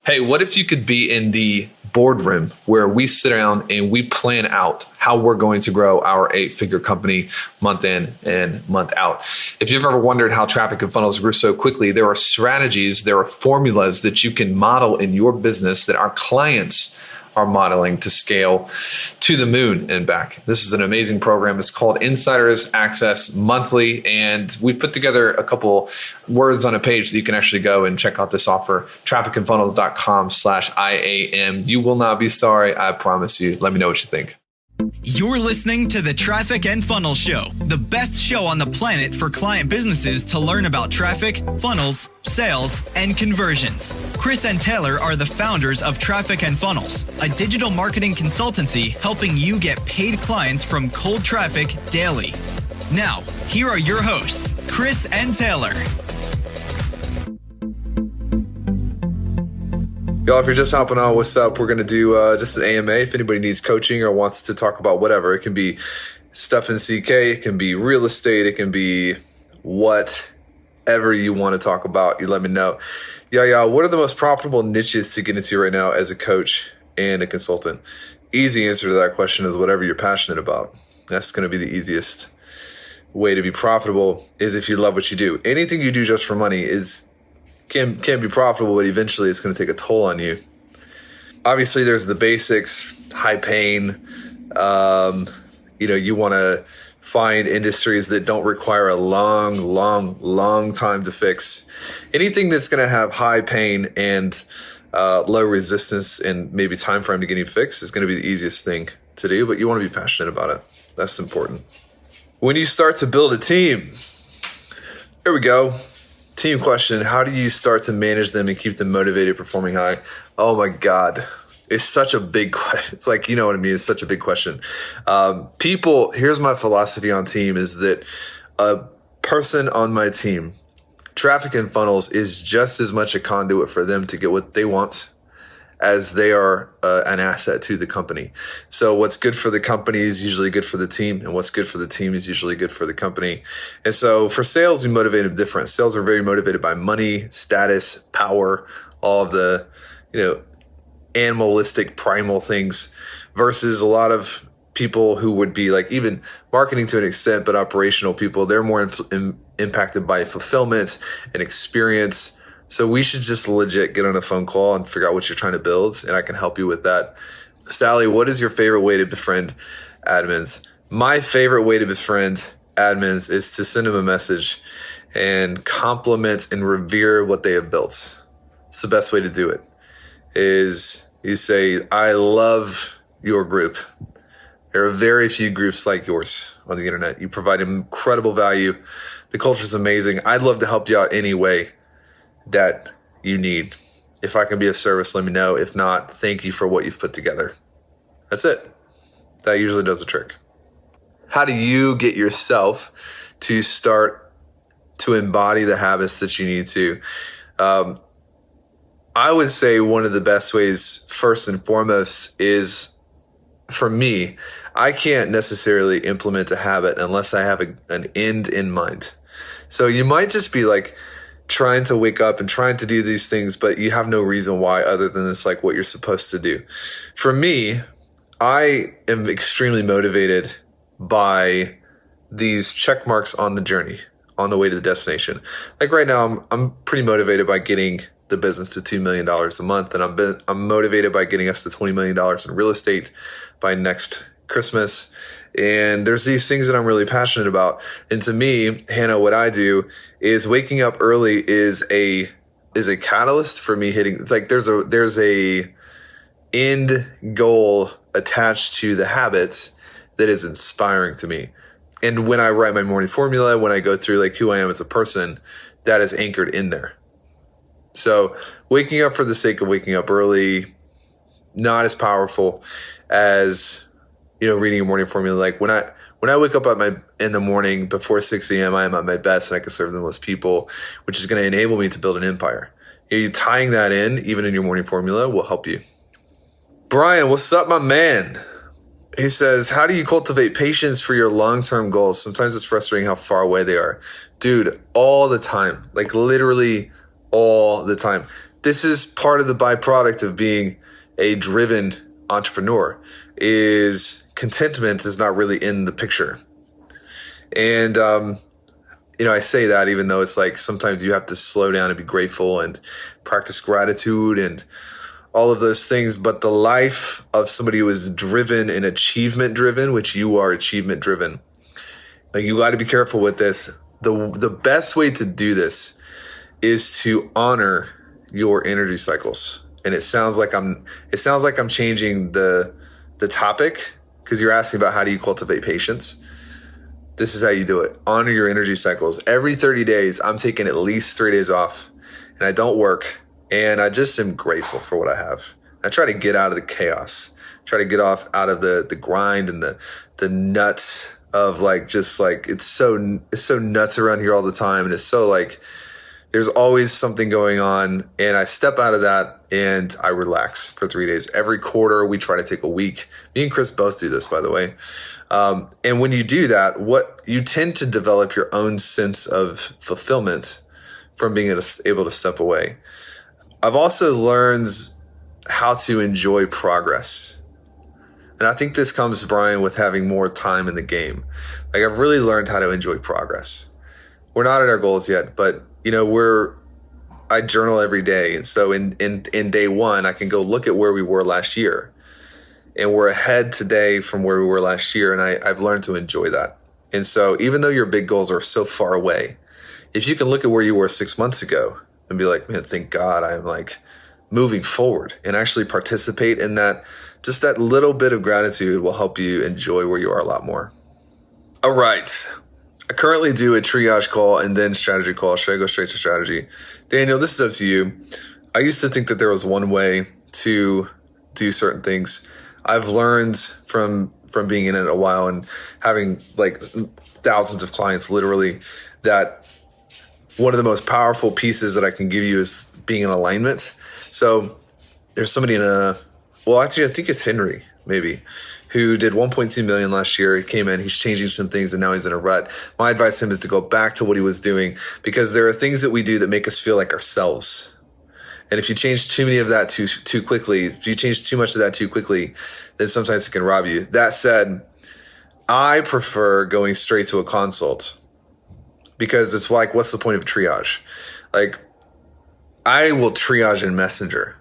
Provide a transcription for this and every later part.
Hey, what if you could be in the boardroom where we sit down and we plan out how we're going to grow our 8-figure company month in and month out? If you've ever wondered how traffic and funnels grew so quickly, there are strategies, there are formulas that you can model in your business that our clients are modeling to scale to the moon and back. This is an amazing program. It's called Insiders Access Monthly, and we've put together a couple words on a page that you can actually go and check out this offer, trafficandfunnels.com/IAM. You will not be sorry, I promise you. Let me know what you think. You're listening to the Traffic and Funnels Show, the best show on the planet for client businesses to learn about traffic, funnels, sales, and conversions. Chris and Taylor are the founders of Traffic and Funnels, a digital marketing consultancy helping you get paid clients from cold traffic daily. Now, here are your hosts, Chris and Taylor. Y'all, if you're just hopping on, what's up? We're going to do just an AMA. If anybody needs coaching or wants to talk about whatever, it can be stuff in CK, it can be real estate, it can be whatever you want to talk about. You let me know. Yeah. What are the most profitable niches to get into right now as a coach and a consultant? Easy answer to that question is whatever you're passionate about. That's going to be the easiest way to be profitable is if you love what you do. Anything you do just for money can be profitable, but eventually it's going to take a toll on you. Obviously, there's the basics, high pain. You want to find industries that don't require a long time to fix. Anything that's going to have high pain and low resistance and maybe time frame to getting fixed is going to be the easiest thing to do, but you want to be passionate about it. That's important. When you start to build a team, here we go. Team question, how do you start to manage them and keep them motivated, performing high? Oh my God. It's such a big question. It's like, you know what I mean? It's such a big question. Here's my philosophy on team is that a person on my team, Traffic and Funnels, is just as much a conduit for them to get what they want as they are an asset to the company. So what's good for the company is usually good for the team, and what's good for the team is usually good for the company. And so for sales, we motivate them different. Sales are very motivated by money, status, power, all of the, animalistic, primal things, versus a lot of people who would be like even marketing to an extent, but operational people, they're more impacted by fulfillment and experience. So we should just legit get on a phone call and figure out what you're trying to build, and I can help you with that. Sally, what is your favorite way to befriend admins? My favorite way to befriend admins is to send them a message and compliment and revere what they have built. It's the best way to do it, is you say, I love your group. There are very few groups like yours on the internet. You provide incredible value. The culture is amazing. I'd love to help you out any way that you need. If I can be of service, let me know. If not, thank you for what you've put together. That's it. That usually does the trick. How do you get yourself to start to embody the habits that you need to? I would say one of the best ways, first and foremost, is for me, I can't necessarily implement a habit unless I have an end in mind. So you might just be like, trying to wake up and trying to do these things, but you have no reason why other than it's like what you're supposed to do. For me, I am extremely motivated by these check marks on the journey, on the way to the destination. Like right now, I'm pretty motivated by getting the business to $2 million a month, and I'm motivated by getting us to $20 million in real estate by next Christmas. And there's these things that I'm really passionate about. And to me, Hannah, what I do is waking up early is a catalyst for me hitting. It's like there's a end goal attached to the habits that is inspiring to me. And when I write my morning formula, when I go through like who I am as a person, that is anchored in there. So waking up for the sake of waking up early, not as powerful as reading a morning formula. Like when I wake up in the morning before 6 a.m., I am at my best and I can serve the most people, which is going to enable me to build an empire. You tying that in, even in your morning formula, will help you. Brian, what's up, my man? He says, how do you cultivate patience for your long-term goals? Sometimes it's frustrating how far away they are. Dude, all the time, like literally all the time. this is part of the byproduct of being a driven entrepreneur, is contentment is not really in the picture. And, I say that even though it's like sometimes you have to slow down and be grateful and practice gratitude and all of those things. But the life of somebody who is driven and achievement driven, which you are achievement driven, like, you got to be careful with this. The best way to do this is to honor your energy cycles. And it sounds like I'm changing the topic, because you're asking about how do you cultivate patience. This is how you do it. Honor your energy cycles. Every 30 days, I'm taking at least 3 days off, and I don't work. And I just am grateful for what I have. I try to get out of the chaos, try to get out of the grind and the nuts of it's so nuts around here all the time. And it's so like, there's always something going on, and I step out of that and I relax for 3 days. Every quarter, we try to take a week. Me and Chris both do this, by the way. And when you do that, what you tend to develop your own sense of fulfillment from being able to step away. I've also learned how to enjoy progress. And I think this comes, Brian, with having more time in the game. Like, I've really learned how to enjoy progress. We're not at our goals yet, but I journal every day. And so in day one, I can go look at where we were last year, and we're ahead today from where we were last year. And I've learned to enjoy that. And so even though your big goals are so far away, if you can look at where you were 6 months ago and be like, man, thank God I'm like moving forward, and actually participate in that, just that little bit of gratitude will help you enjoy where you are a lot more. All right. I currently do a triage call and then strategy call. Should I go straight to strategy? Daniel, this is up to you. I used to think that there was one way to do certain things. I've learned from being in it a while and having like thousands of clients, literally, that one of the most powerful pieces that I can give you is being in alignment. So there's somebody I think it's Henry, maybe, who did 1.2 million last year. He came in, he's changing some things, and now he's in a rut. My advice to him is to go back to what he was doing, because there are things that we do that make us feel like ourselves. And if you change too many of that too quickly, if you change too much of that too quickly, then sometimes it can rob you. That said, I prefer going straight to a consult, because it's like, what's the point of triage? Like, I will triage in Messenger.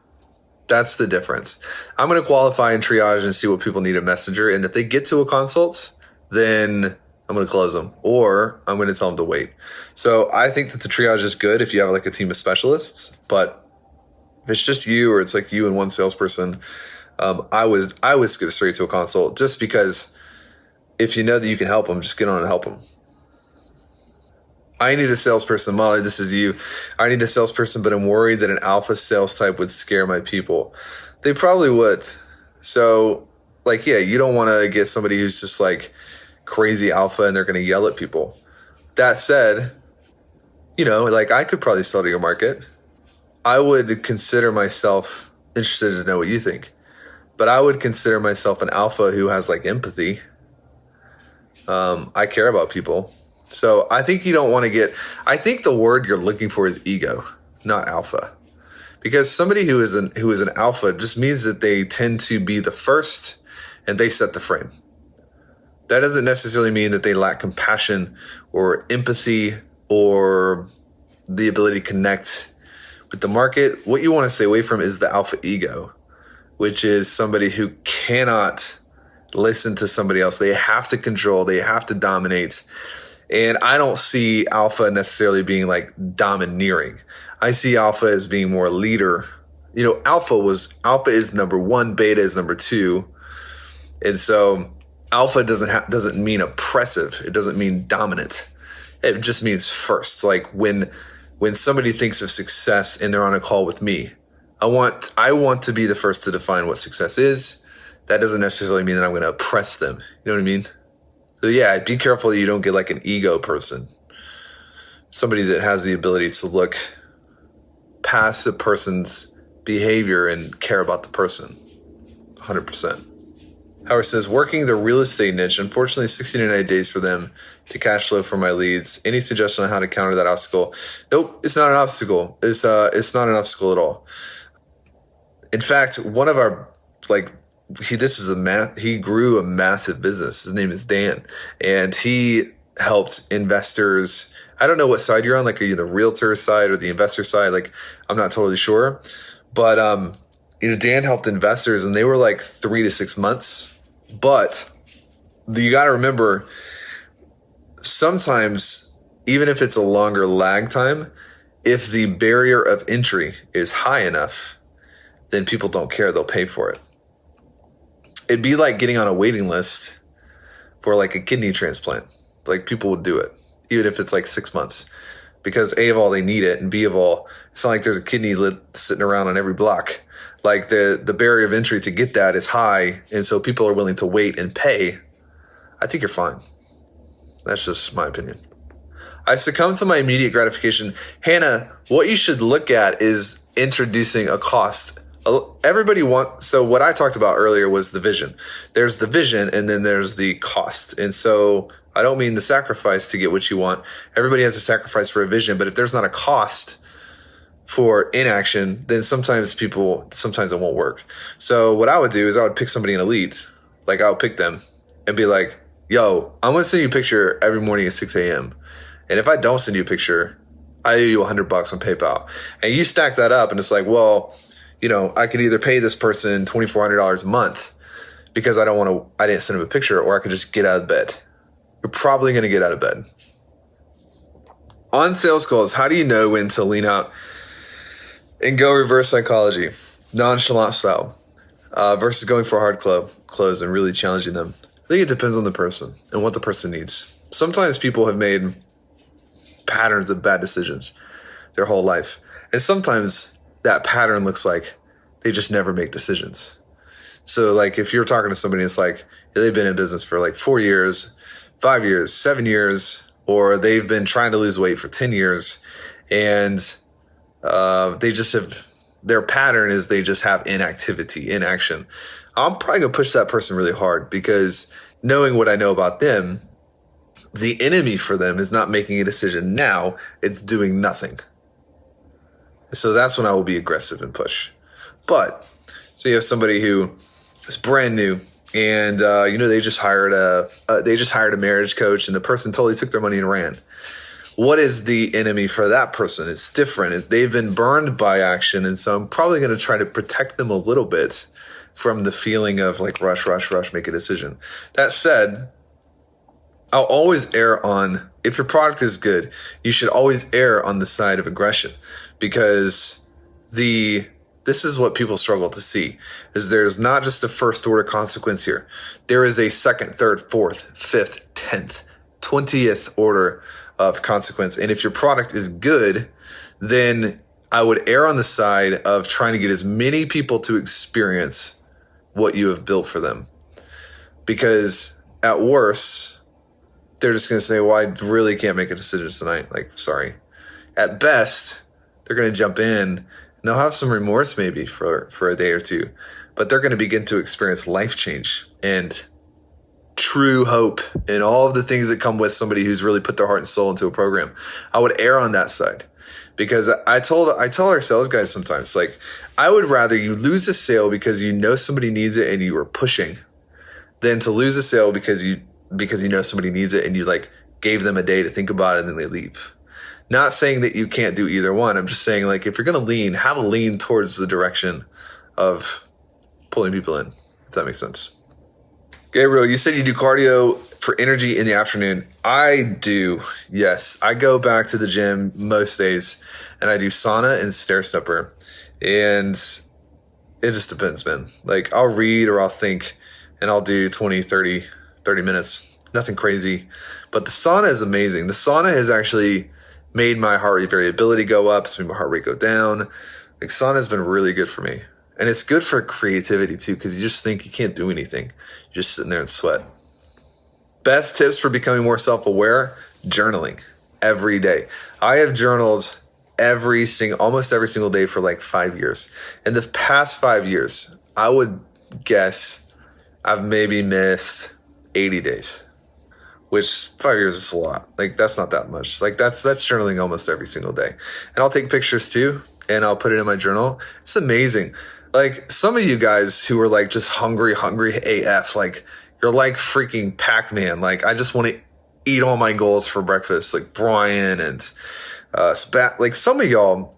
That's the difference. I'm going to qualify in triage and see what people need in Messenger. And if they get to a consult, then I'm going to close them, or I'm going to tell them to wait. So I think that the triage is good if you have like a team of specialists, but if it's just you, or it's like you and one salesperson, I was go straight to a consult, just because if you know that you can help them, just get on and help them. I need a salesperson. Molly, this is you. I need a salesperson, but I'm worried that an alpha sales type would scare my people. They probably would. So, like, yeah, you don't want to get somebody who's just like crazy alpha and they're going to yell at people. That said, like, I could probably sell to your market. I would consider myself interested to know what you think, but I would consider myself an alpha who has like empathy. I care about people. So I think you don't want to I think the word you're looking for is ego, not alpha. Because somebody who is an alpha just means that they tend to be the first and they set the frame. That doesn't necessarily mean that they lack compassion or empathy or the ability to connect with the market. What you want to stay away from is the alpha ego, which is somebody who cannot listen to somebody else. They have to control, they have to dominate. And I don't see alpha necessarily being like domineering. I see alpha as being more leader. Alpha is number one, beta is number two. And so alpha doesn't mean oppressive. It doesn't mean dominant. It just means first. Like when somebody thinks of success and they're on a call with me, I want to be the first to define what success is. That doesn't necessarily mean that I'm going to oppress them. You know what I mean? So yeah, be careful that you don't get like an ego person. Somebody that has the ability to look past a person's behavior and care about the person. 100%. Howard says, working the real estate niche, unfortunately 60 to 90 days for them to cash flow from my leads. Any suggestion on how to counter that obstacle? Nope, it's not an obstacle. It's not an obstacle at all. In fact, one of our, he grew a massive business. His name is Dan, and he helped investors. I don't know what side you're on. Like, are you the realtor side or the investor side? Like, I'm not totally sure, but, Dan helped investors, and they were like 3 to 6 months. But you got to remember, sometimes, even if it's a longer lag time, if the barrier of entry is high enough, then people don't care. They'll pay for it. It'd be like getting on a waiting list for like a kidney transplant. Like, people would do it, even if it's like 6 months, because A, of all, they need it, and B, of all, it's not like there's a kidney sitting around on every block. Like, the barrier of entry to get that is high, and so people are willing to wait and pay. I think you're fine. That's just my opinion. I succumb to my immediate gratification. Hannah, what you should look at is introducing a cost. So what I talked about earlier was the vision. There's the vision, and then there's the cost. And so I don't mean the sacrifice to get what you want. Everybody has a sacrifice for a vision, but if there's not a cost for inaction, then sometimes it won't work. So what I would do is I would pick somebody in Elite. Like, I would pick them and be like, yo, I'm going to send you a picture every morning at 6 a.m. And if I don't send you a picture, I owe you $100 on PayPal. And you stack that up, and it's like, well, I could either pay this person $2,400 a month because I didn't send him a picture, or I could just get out of bed. You're probably going to get out of bed. On sales calls, how do you know when to lean out and go reverse psychology, nonchalant style, versus going for a hard close and really challenging them? I think it depends on the person and what the person needs. Sometimes people have made patterns of bad decisions their whole life. And sometimes that pattern looks like they just never make decisions. So like, if you're talking to somebody, it's like they've been in business for like 4 years, 5 years, 7 years, or they've been trying to lose weight for 10 years. And their pattern is they just have inaction. I'm probably gonna push that person really hard, because knowing what I know about them, the enemy for them is not making a decision now, it's doing nothing. So that's when I will be aggressive and push. But so you have somebody who is brand new, and they just hired a marriage coach, and the person totally took their money and ran. What is the enemy for that person? It's different. They've been burned by action, and so I'm probably going to try to protect them a little bit from the feeling of like rush, make a decision. That said, I'll always err on, if your product is good, you should always err on the side of aggression, because this is what people struggle to see, is there's not just a first order consequence here. There is a second, third, fourth, fifth, 10th, 20th order of consequence. And if your product is good, then I would err on the side of trying to get as many people to experience what you have built for them. Because at worst, they're just going to say, well, I really can't make a decision tonight. Like, sorry. At best, they're going to jump in, and they'll have some remorse maybe for a day or two, but they're going to begin to experience life change and true hope and all of the things that come with somebody who's really put their heart and soul into a program. I would err on that side, because I tell our sales guys sometimes, like, I would rather you lose a sale because you know somebody needs it and you are pushing, than to lose a sale because you know somebody needs it and you like gave them a day to think about it and then they leave. Not saying that you can't do either one. I'm just saying, like, if you're going to lean, have a lean towards the direction of pulling people in, if that makes sense. Gabriel, you said you do cardio for energy in the afternoon. I do, yes. I go back to the gym most days, and I do sauna and stair stepper. And it just depends, man. Like, I'll read or I'll think, and I'll do 20, 30 minutes. Nothing crazy. But the sauna is amazing. The sauna has actually made my heart rate variability go up, it's made my heart rate go down. Like, sauna has been really good for me. And it's good for creativity too, because you just think you can't do anything. You're just sitting there and sweat. Best tips for becoming more self-aware: journaling every day. I have journaled almost every single day for like 5 years. In the past 5 years, I would guess I've maybe missed 80 days, which 5 years is a lot. Like, that's not that much. Like, that's journaling almost every single day. And I'll take pictures too, and I'll put it in my journal. It's amazing. Like, some of you guys who are like just hungry AF, like you're like freaking Pac-Man. Like, I just want to eat all my goals for breakfast, like Brian and like some of y'all,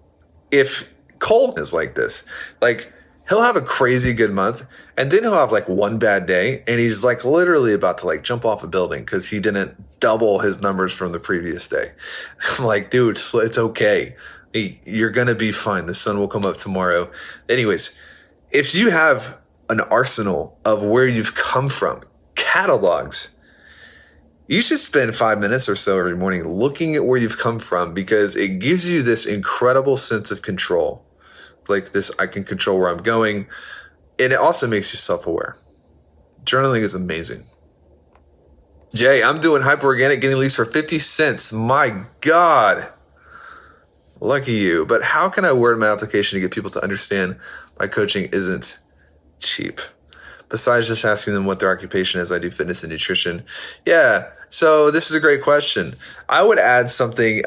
if Cole is like this, like he'll have a crazy good month and then he'll have like one bad day and he's like literally about to like jump off a building because he didn't double his numbers from the previous day. I'm like, dude, it's okay. You're going to be fine. The sun will come up tomorrow. Anyways, if you have an arsenal of where you've come from, catalogs, you should spend 5 minutes or so every morning looking at where you've come from, because it gives you this incredible sense of control. Like this, I can control where I'm going. And it also makes you self-aware. Journaling is amazing. Jay, I'm doing hyper-organic, getting leads for 50 cents. My God. Lucky you. But how can I word my application to get people to understand my coaching isn't cheap? Besides just asking them what their occupation is, I do fitness and nutrition. Yeah. So this is a great question. I would add something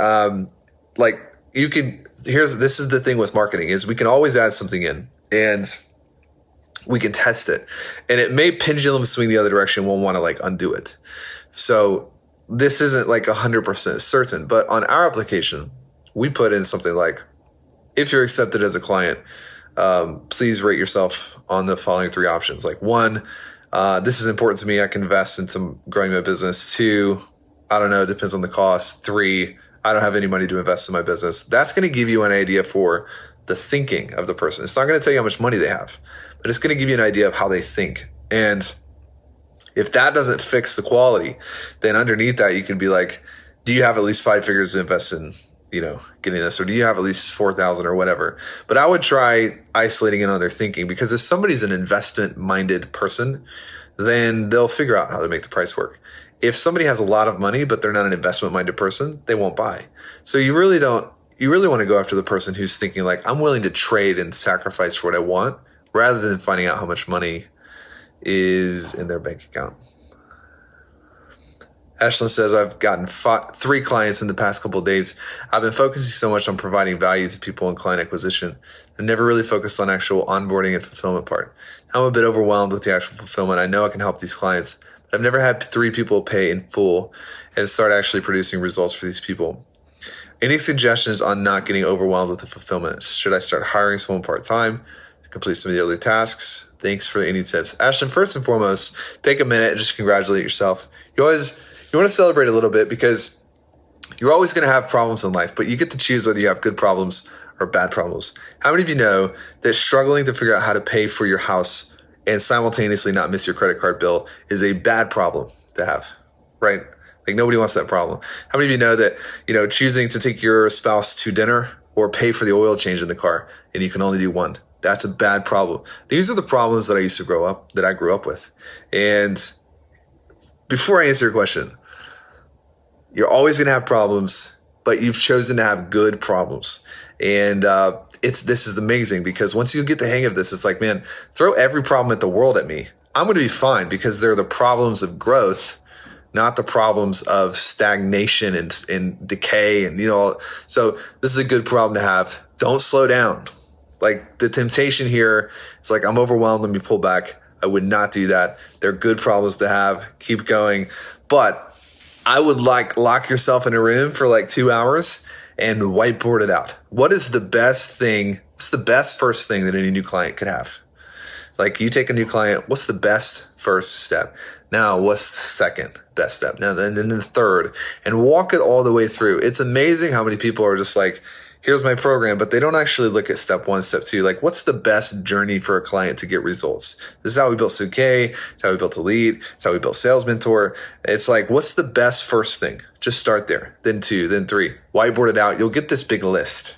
like you can, this is the thing with marketing is we can always add something in and we can test it. And it may pendulum swing the other direction. We'll want to like undo it. So this isn't like 100% certain, but on our application, we put in something like, if you're accepted as a client, please rate yourself on the following 3 options. Like 1, this is important to me. I can invest into growing my business. 2, I don't know, it depends on the cost. 3, I don't have any money to invest in my business. That's going to give you an idea for the thinking of the person. It's not going to tell you how much money they have, but it's going to give you an idea of how they think. And if that doesn't fix the quality, then underneath that, you can be like, do you have at least 5 figures to invest in, getting this, or do you have at least 4,000 or whatever? But I would try isolating in on their thinking, because if somebody's an investment minded person, then they'll figure out how to make the price work. If somebody has a lot of money, but they're not an investment minded person, they won't buy. So you really want to go after the person who's thinking like, I'm willing to trade and sacrifice for what I want, rather than finding out how much money is in their bank account. Ashlyn says, I've gotten 3 clients in the past couple of days. I've been focusing so much on providing value to people in client acquisition. I've never really focused on actual onboarding and fulfillment part. I'm a bit overwhelmed with the actual fulfillment. I know I can help these clients, but I've never had 3 people pay in full and start actually producing results for these people. Any suggestions on not getting overwhelmed with the fulfillment? Should I start hiring someone part-time to complete some of the other tasks? Thanks for any tips. Ashlyn, first and foremost, take a minute and just congratulate yourself. You want to celebrate a little bit, because you're always going to have problems in life, but you get to choose whether you have good problems or bad problems. How many of you know that struggling to figure out how to pay for your house and simultaneously not miss your credit card bill is a bad problem to have, right? Like nobody wants that problem. How many of you know that, choosing to take your spouse to dinner or pay for the oil change in the car and you can only do one? That's a bad problem. These are the problems that I grew up with. And before I answer your question, you're always going to have problems, but you've chosen to have good problems. And this is amazing, because once you get the hang of this, it's like, man, throw every problem at the world at me. I'm going to be fine, because they're the problems of growth, not the problems of stagnation and decay. And, so this is a good problem to have. Don't slow down. Like the temptation here, it's like, I'm overwhelmed, let me pull back. I would not do that. They're good problems to have. Keep going. But I would lock yourself in a room for like 2 hours and whiteboard it out. What is the best thing? What's the best first thing that any new client could have? Like, you take a new client, what's the best first step? Now, what's the second best step? Now, then the third, and walk it all the way through. It's amazing how many people are just like, here's my program, but they don't actually look at step 1, step 2. Like, what's the best journey for a client to get results? This is how we built Suke. It's how we built Elite. It's how we built Sales Mentor. It's like, what's the best first thing? Just start there. Then 2, then 3. Whiteboard it out. You'll get this big list,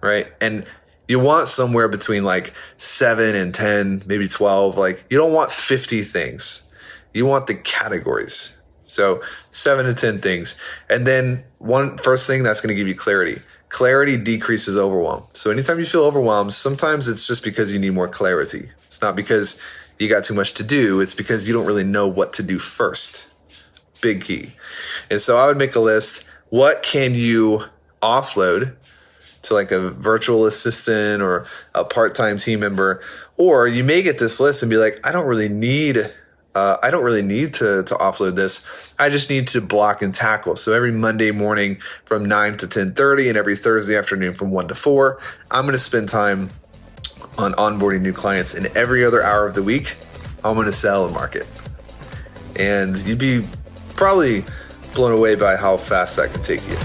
right? And you want somewhere between like 7 and 10, maybe 12. Like, you don't want 50 things. You want the categories. So 7 to 10 things. And then first thing that's going to give you clarity. Clarity decreases overwhelm. So anytime you feel overwhelmed, sometimes it's just because you need more clarity. It's not because you got too much to do. It's because you don't really know what to do first. Big key. And so I would make a list. What can you offload to like a virtual assistant or a part-time team member? Or you may get this list and be like, I don't really need to offload this. I just need to block and tackle. So every Monday morning from 9 to 10:30 and every Thursday afternoon from 1 to 4, I'm going to spend time on onboarding new clients. And every other hour of the week, I'm going to sell and market. And you'd be probably blown away by how fast that can take you.